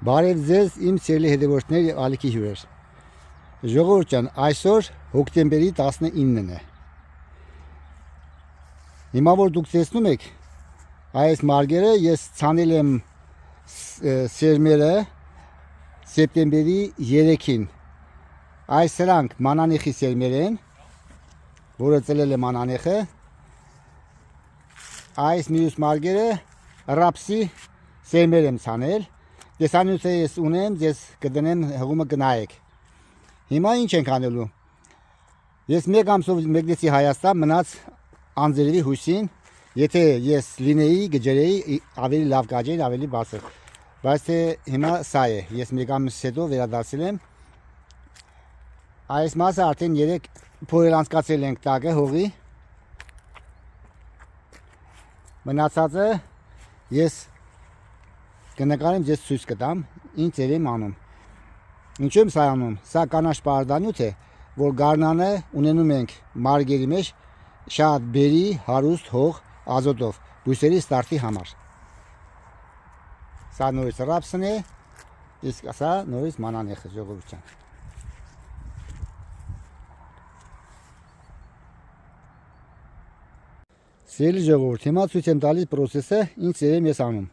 Բարև ձեզ իմ սիրելի հետևորդներ եւ ալիքի հյուրեր։ Ժողովուրդ ջան, այսօր հոկտեմբերի 19-ն է։ Հիմա որ դուք տեսնում եք այս մարգերը, ես ցանել եմ սերմերը սեպտեմբերի 3-ին։ Այս սրանք մանանեխի սերմեր են, որը ծլել է մանանեխը։ Այս մյուս մարգերը ռապսի սերմեր եմ ցանել։ Տեսանյութը ես ունեմ, ես կդնեմ հղումը կնայեք։ Հիմա ինչ ենք անելու։ Ես մեկ ամսով մեկնեցի Հայաստան, մնաց անձրևի հույսին, եթե ես լինեի, գջերեի, ավելի լավ կաճեր, ավելի բարձր։ Բայց թե հիմա սա է, ես մեկ ամս հետո վերադարձել եմ։ Այս մասը արդեն 3 փորեր անցկացրել ենք տակը հողի։ Մնացածը ես կնկարեմ, ձեզ ցույց կտամ, ինչ ձեր եմ անում։ Ինչու եմ սա անում։ Սա կանաչ պարարտանյութ է, որ գարնանը ունենում ենք մարգերի մեջ շատ բերի, հարուստ հող ազոտով, բույսերի ստարտի համար։ Սա նորից ռապսն է, իսկ սա նորից մանանեխը, ժողովուրդ ջան։ Սիրելի ժողովուրդ, հիմա ցույց եմ տալիս պրոցեսը, ինչ ձեր եմ ես անում։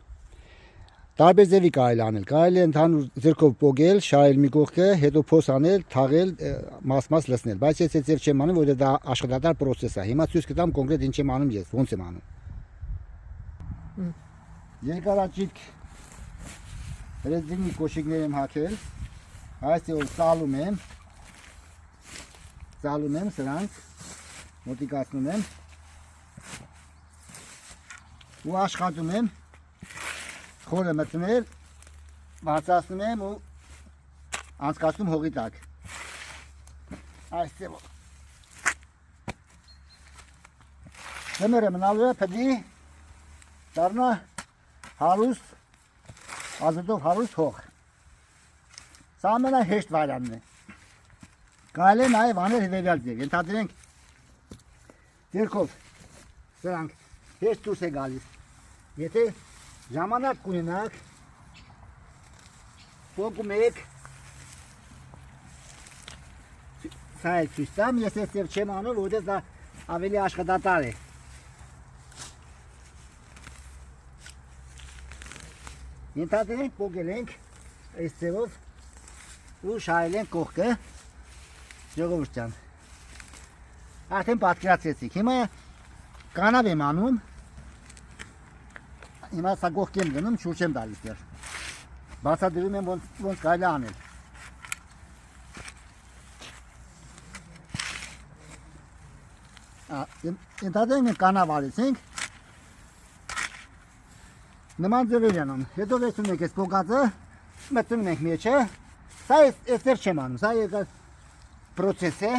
Տարբեր ձևի կարելի անել, կարելի է ընդհանուր ձեռքով պոկել, շարել մի կողքը, հետո փոս անել, թաղել, մաս լցնել, բայց ես այդ ձև չեմ անում, որովհետեւ դա աշխատատար պրոցես է։ Հիմա ցույց կտամ կոնկրետ ինչ եմ անում ես, ոնց եմ անում։ Երկարաճիտ ռեզինի կոշիկներ եմ հագել, այսօր ծալում եմ սրանք, մոտիկացնում եմ ու աշխատում եմ խորը մտնել, բացացնում եմ ու անցկացնում հողի տակ։ Այս ձևով։ Ձմեռը մնալու է պիտի դառնա հարուստ, ազոտով հարուստ հող։ Սա ամենահեշտ վայրանն է։ Կարելի է նաև անել հետևյալ ձև։ Ենթադրենք ձեռքով սրանք հեշտ դուրս է գալիս։ Եթե ժամանակ կունենաք, պոկում եք, սա է ցույց տամ, ես այս ձև չեմ անում, որովհետև դա ավելի աշխատատար է։ Ենթադրենք պոկել ենք այս ձևով ու շարել ենք կողքը, ժողովուրդ ջան։ Արդեն պատկերացրեցիք, հիմա կանավ եմ անում։ Հիմա սա կողքի եմ գնում, շուրջ եմ տալիս դեռ։ Բացատրում եմ ոնց կարելի անել։ Ենթադրենք մենք կանավ արեցինք։ Նման ձևեր են անում։ Հետո վերցնում ենք այս պոկածը, մտնում ենք մեջը։ Սա այստեղ չեմ անում, սա երկար պրոցես է։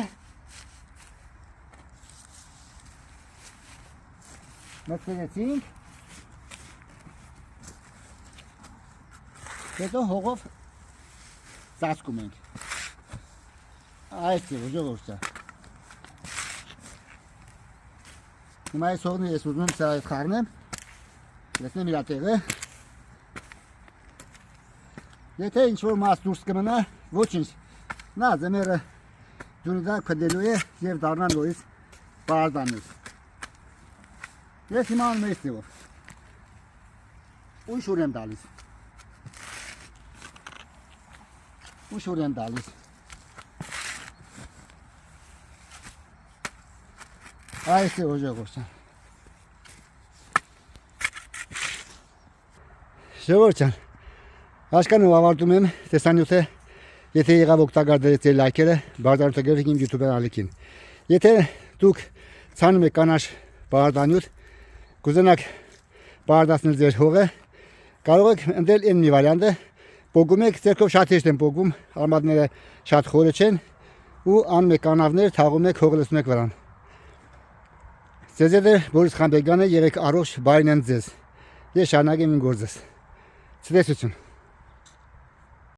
Մտցրեցինք։ Հետո հողով ծածկում ենք։ Այս ձևով, ժողովուրդ ջան։ Հիմա այս հողն ես ուզում եմ սա խառնեմ, լցնեմ իր տեղը։ Եթե ինչ-որ մաս դուրս կմնա, ոչինչ, նա ձմեռը ջուրի տակ փդելու է և դառնա նորից պարարտանյութ։ Ես հիմա անում եմ այս ձևով։ Ու շուր եմ տալիս։ Ու շուր եմ տալիս։ Այս է ժողովուրդ ջան։ Ժողովուրդ ջան, հաշկանում ավարտում եմ տեսանյութը, եթե եղավ օգտակար դրեց ձեր լայքերը, բարձրացրեք իմ YouTube ալիքին։ Եթե դուք ցանում եք կանաչ պարարտանյութ, կուզենաք պարարտացնել ձեր հողը, կարող եք ընտրել այն մի վարիանտը, պոկում եք, ձեռքով շատ հեշտ են պոկում, արմատները շատ խորը չեն ու անում եք կանավներ, թաղում եք, հողը լցնում եք վրան։ Ձեզ հետ է Բորիս Խանբեգյանը, եղեք առողջ, բարին են ձեզ։ Ես շարունակեմ իմ գործս։ Ցտեսություն։